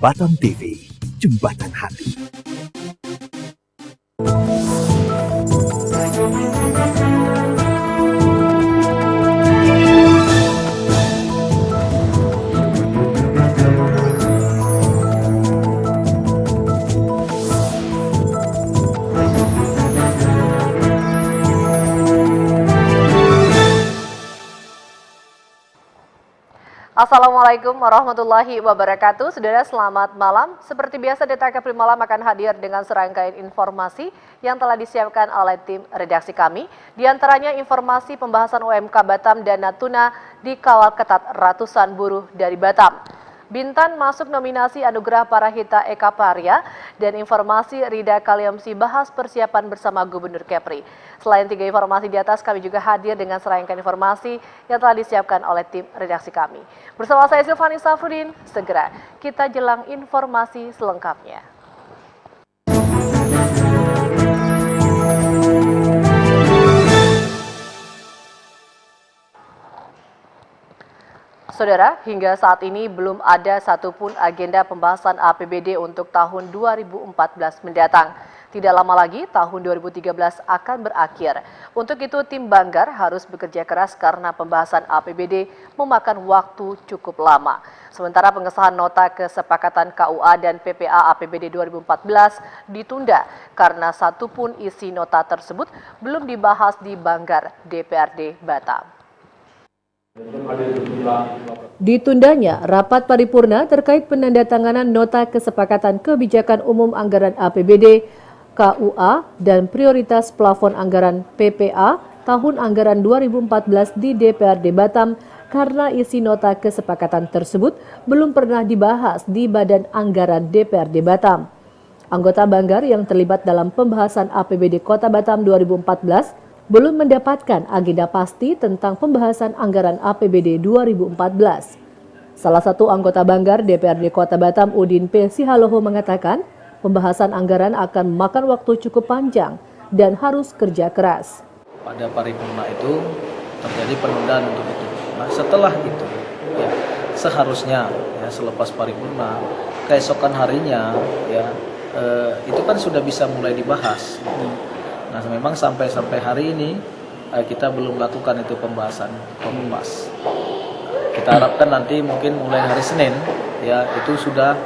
Batam TV, Jembatan Hati. Assalamualaikum warahmatullahi wabarakatuh. Saudara, selamat malam. Seperti biasa, Deta Kapri Malam akan hadir dengan serangkaian informasi yang telah disiapkan oleh tim redaksi kami. Di antaranya informasi pembahasan UMK Batam dan Natuna dikawal ketat ratusan buruh dari Batam. Bintan masuk nominasi Anugerah Parahita Eka Parya, dan informasi Rida Kaliamsi bahas persiapan bersama Gubernur Kepri. Selain tiga informasi di atas, kami juga hadir dengan serangkaian informasi yang telah disiapkan oleh tim redaksi kami. Bersama saya Silvani Safrudin, segera kita jelang informasi selengkapnya. Saudara, hingga saat ini belum ada satupun agenda pembahasan APBD untuk tahun 2014 mendatang. Tidak lama lagi, tahun 2013 akan berakhir. Untuk itu, tim Banggar harus bekerja keras karena pembahasan APBD memakan waktu cukup lama. Sementara pengesahan nota kesepakatan KUA dan PPA APBD 2014 ditunda karena satupun isi nota tersebut belum dibahas di Banggar DPRD Batam. Ditundanya rapat paripurna terkait penandatanganan nota kesepakatan kebijakan umum anggaran APBD, KUA, dan prioritas plafon anggaran PPA tahun anggaran 2014 di DPRD Batam karena isi nota kesepakatan tersebut belum pernah dibahas di Badan Anggaran DPRD Batam. Anggota Banggar yang terlibat dalam pembahasan APBD Kota Batam 2014 belum mendapatkan agenda pasti tentang pembahasan anggaran APBD 2014. Salah satu anggota Banggar DPRD Kota Batam, Udin P. Sihaloho, mengatakan pembahasan anggaran akan memakan waktu cukup panjang dan harus kerja keras. Pada paripurna itu terjadi penundaan untuk itu. Nah, setelah itu, ya, seharusnya ya, selepas paripurna, keesokan harinya, ya, itu kan sudah bisa mulai dibahas. Nah, memang sampai hari ini kita belum lakukan itu pembahasan kompas. Kita harapkan nanti mungkin mulai hari Senin ya itu sudah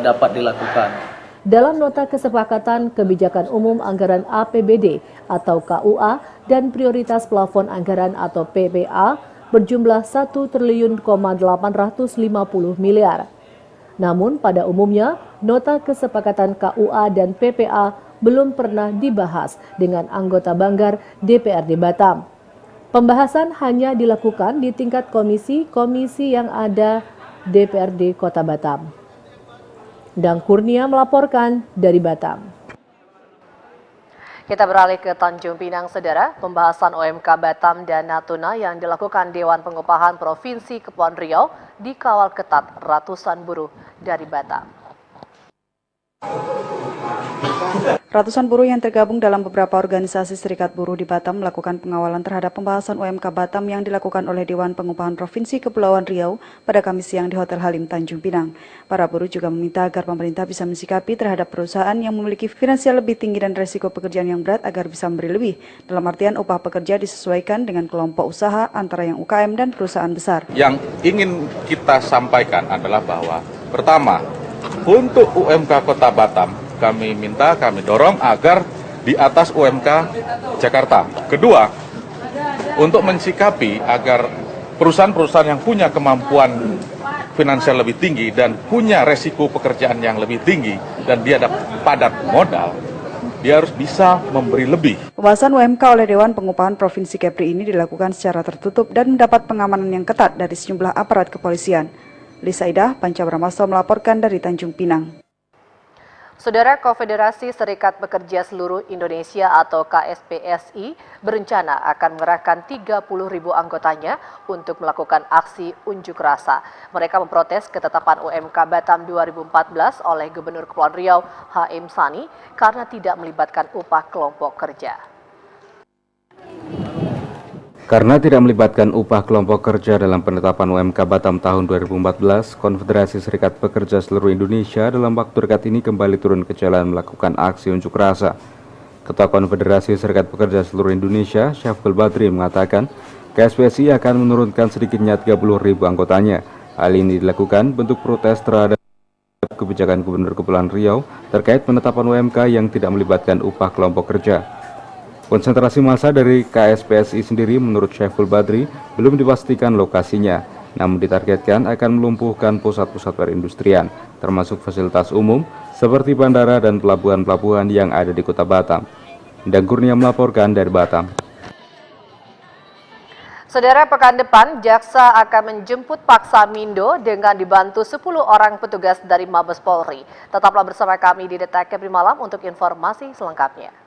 dapat dilakukan. Dalam nota kesepakatan kebijakan umum anggaran APBD atau KUA dan prioritas plafon anggaran atau PPA berjumlah 1,850 triliun. Namun pada umumnya nota kesepakatan KUA dan PPA belum pernah dibahas dengan anggota Banggar DPRD Batam. Pembahasan hanya dilakukan di tingkat komisi yang ada DPRD Kota Batam. Dang Kurnia melaporkan dari Batam. Kita beralih ke Tanjung Pinang, saudara. Pembahasan OMK Batam dan Natuna yang dilakukan Dewan Pengupahan Provinsi Kepulauan Riau dikawal ketat ratusan buruh dari Batam. Ratusan buruh yang tergabung dalam beberapa organisasi serikat buruh di Batam melakukan pengawalan terhadap pembahasan UMK Batam yang dilakukan oleh Dewan Pengupahan Provinsi Kepulauan Riau pada Kamis siang di Hotel Halim Tanjung Pinang. Para buruh juga meminta agar pemerintah bisa mensikapi terhadap perusahaan yang memiliki finansial lebih tinggi dan resiko pekerjaan yang berat agar bisa memberi lebih. Dalam artian upah pekerja disesuaikan dengan kelompok usaha antara yang UKM dan perusahaan besar. Yang ingin kita sampaikan adalah bahwa pertama, untuk UMK Kota Batam, kami dorong agar di atas UMK Jakarta. Kedua, untuk mensikapi agar perusahaan-perusahaan yang punya kemampuan finansial lebih tinggi dan punya resiko pekerjaan yang lebih tinggi dan dia dapat padat modal, dia harus bisa memberi lebih. Pembahasan UMK oleh Dewan Pengupahan Provinsi Kepri ini dilakukan secara tertutup dan mendapat pengamanan yang ketat dari sejumlah aparat kepolisian. Lisa Idah, Panca Brahmasto melaporkan dari Tanjung Pinang. Saudara, Konfederasi Serikat Pekerja Seluruh Indonesia atau KSPSI berencana akan mengerahkan 30.000 anggotanya untuk melakukan aksi unjuk rasa. Mereka memprotes ketetapan UMK Batam 2014 oleh Gubernur Kepulauan Riau H.M. Sani karena tidak melibatkan upah kelompok kerja. Karena tidak melibatkan upah kelompok kerja dalam penetapan UMK Batam tahun 2014, Konfederasi Serikat Pekerja Seluruh Indonesia dalam waktu dekat ini kembali turun ke jalan melakukan aksi unjuk rasa. Ketua Konfederasi Serikat Pekerja Seluruh Indonesia, Syafqul Badri, mengatakan KSPSI akan menurunkan sedikitnya 30.000 anggotanya. Hal ini dilakukan bentuk protes terhadap kebijakan Gubernur Kepulauan Riau terkait penetapan UMK yang tidak melibatkan upah kelompok kerja. Konsentrasi massa dari KSPSI sendiri menurut Syafqul Badri belum dipastikan lokasinya, namun ditargetkan akan melumpuhkan pusat-pusat perindustrian, termasuk fasilitas umum seperti bandara dan pelabuhan-pelabuhan yang ada di Kota Batam. Dan Kurnia melaporkan dari Batam. Saudara, pekan depan Jaksa akan menjemput paksa Mindo dengan dibantu 10 orang petugas dari Mabes Polri. Tetaplah bersama kami di Detek Kepri Malam untuk informasi selengkapnya.